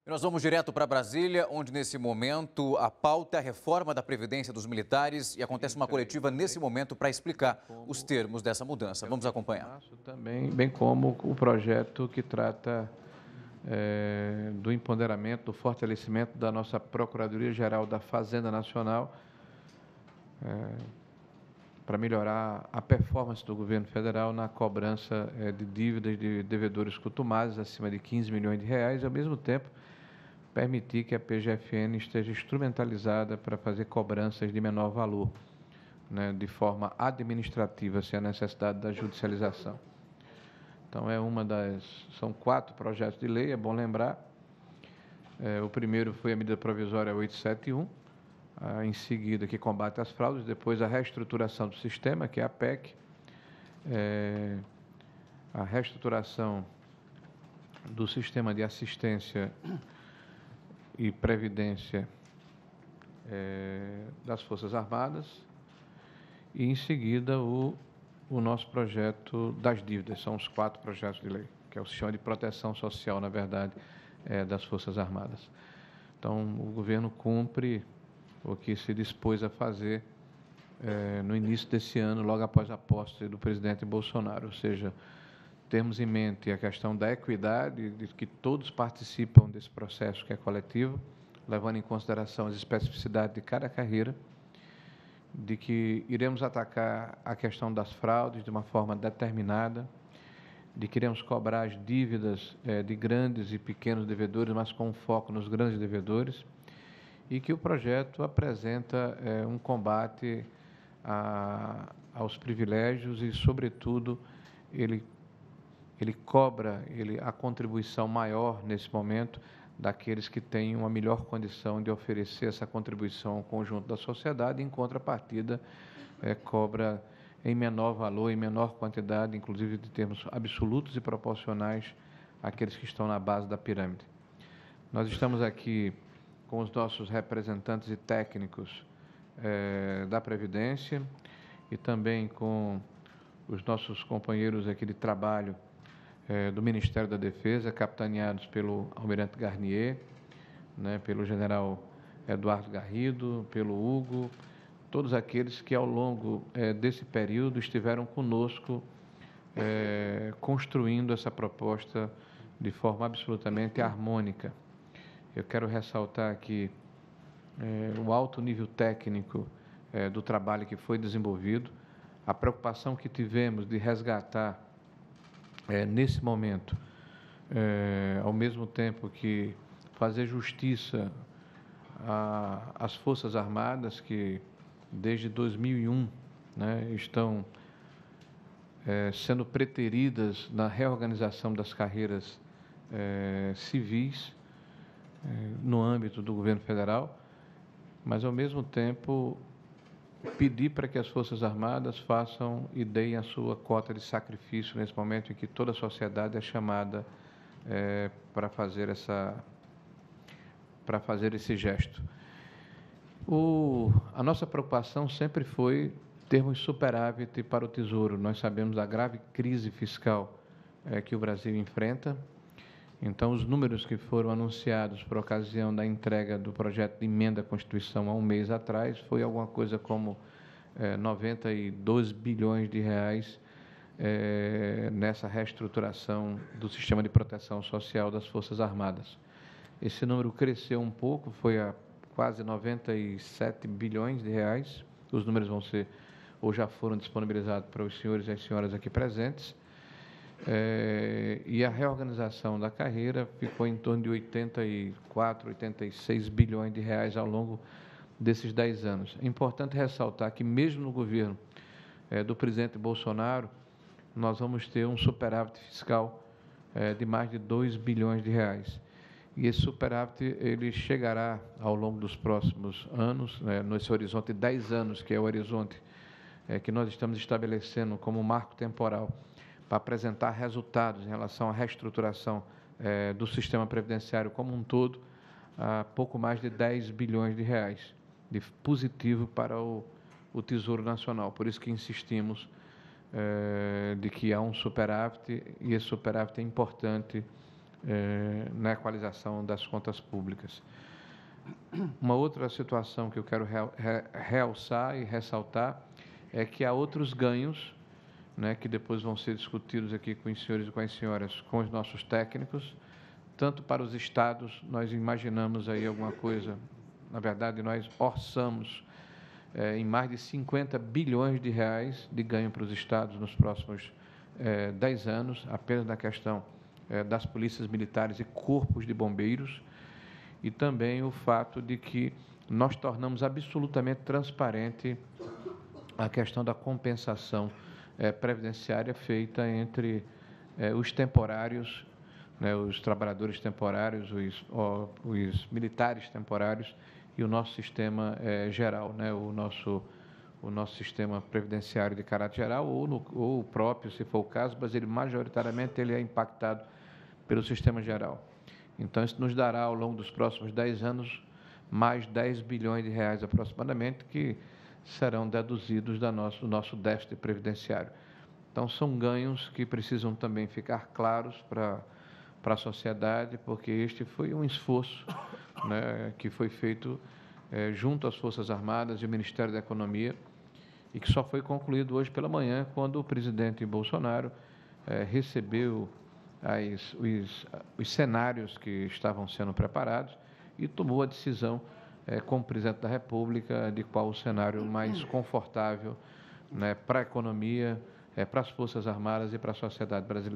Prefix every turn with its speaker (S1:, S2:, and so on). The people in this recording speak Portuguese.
S1: Nós vamos direto para Brasília, onde nesse momento a pauta é a reforma da Previdência dos militares e acontece uma coletiva nesse momento para explicar os termos dessa mudança. Vamos acompanhar.
S2: Também, bem como o projeto que trata do empoderamento, do fortalecimento da nossa Procuradoria-Geral da Fazenda Nacional, para melhorar a performance do governo federal na cobrança de dívidas de devedores contumazes acima de 15 milhões de reais, e, ao mesmo tempo, permitir que a PGFN esteja instrumentalizada para fazer cobranças de menor valor, né, de forma administrativa, sem a necessidade da judicialização. Então, são 4 projetos de lei, é bom lembrar. O primeiro foi a medida provisória 871, em seguida, que combate as fraudes, depois a reestruturação do sistema, que é a PEC, a reestruturação do sistema de assistência e previdência das Forças Armadas, e, em seguida, o nosso projeto das dívidas. São os 4 projetos de lei, que é o sistema de proteção social, na verdade, das Forças Armadas. Então, o governo cumpre o que se dispôs a fazer no início desse ano, logo após a posse do presidente Bolsonaro, ou seja, temos em mente a questão da equidade, de que todos participam desse processo que é coletivo, levando em consideração as especificidades de cada carreira, de que iremos atacar a questão das fraudes de uma forma determinada, de que iremos cobrar as dívidas de grandes e pequenos devedores, mas com foco nos grandes devedores, e que o projeto apresenta um combate aos privilégios e, sobretudo, ele cobra a contribuição maior, nesse momento, daqueles que têm uma melhor condição de oferecer essa contribuição ao conjunto da sociedade, em contrapartida, cobra em menor valor, em menor quantidade, inclusive de termos absolutos e proporcionais àqueles que estão na base da pirâmide. Nós estamos aqui com os nossos representantes e técnicos da Previdência e também com os nossos companheiros aqui de trabalho do Ministério da Defesa, capitaneados pelo Almirante Garnier, né, pelo general Eduardo Garrido, pelo Hugo, todos aqueles que ao longo desse período estiveram conosco construindo essa proposta de forma absolutamente harmônica. Eu quero ressaltar aqui o alto nível técnico do trabalho que foi desenvolvido, a preocupação que tivemos de resgatar nesse momento, ao mesmo tempo que fazer justiça às Forças Armadas, que desde 2001 né, estão sendo preteridas na reorganização das carreiras civis no âmbito do governo federal, mas, ao mesmo tempo, pedir para que as Forças Armadas façam e deem a sua cota de sacrifício nesse momento em que toda a sociedade é chamada para fazer esse gesto. A nossa preocupação sempre foi termos superávit para o Tesouro. Nós sabemos da grave crise fiscal que o Brasil enfrenta. Então, os números que foram anunciados por ocasião da entrega do projeto de emenda à Constituição há um mês atrás foi alguma coisa como 92 bilhões de reais nessa reestruturação do sistema de proteção social das Forças Armadas. Esse número cresceu um pouco, foi a quase 97 bilhões de reais. Os números vão ser, ou já foram disponibilizados para os senhores e as senhoras aqui presentes. E a reorganização da carreira ficou em torno de 84, 86 bilhões de reais ao longo desses 10 anos. É importante ressaltar que, mesmo no governo do presidente Bolsonaro, nós vamos ter um superávit fiscal de mais de 2 bilhões de reais. E esse superávit ele chegará ao longo dos próximos anos, nesse horizonte de 10 anos, que é o horizonte que nós estamos estabelecendo como marco temporal, para apresentar resultados em relação à reestruturação do sistema previdenciário como um todo, a pouco mais de 10 bilhões de reais de positivo para o Tesouro Nacional. Por isso que insistimos de que há um superávit, e esse superávit é importante na equalização das contas públicas. Uma outra situação que eu quero realçar e ressaltar é que há outros ganhos, né, que depois vão ser discutidos aqui com os senhores e com as senhoras, com os nossos técnicos, tanto para os estados, nós imaginamos aí alguma coisa, na verdade, nós orçamos em mais de 50 bilhões de reais de ganho para os estados nos próximos 10 anos, apenas na questão das polícias militares e corpos de bombeiros, e também o fato de que nós tornamos absolutamente transparente a questão da compensação previdenciária feita entre os temporários, né, os trabalhadores temporários, os militares temporários e o nosso sistema geral, né, o nosso sistema previdenciário de caráter geral ou o próprio, se for o caso, mas ele majoritariamente ele é impactado pelo sistema geral. Então, isso nos dará, ao longo dos próximos 10 anos, mais 10 bilhões de reais aproximadamente, que serão deduzidos do nosso déficit previdenciário. Então, são ganhos que precisam também ficar claros para a sociedade, porque este foi um esforço, né, que foi feito junto às Forças Armadas e o Ministério da Economia, e que só foi concluído hoje pela manhã, quando o presidente Bolsonaro recebeu os cenários que estavam sendo preparados e tomou a decisão como presidente da República de qual o cenário mais confortável, né, para a economia, para as Forças Armadas e para a sociedade brasileira.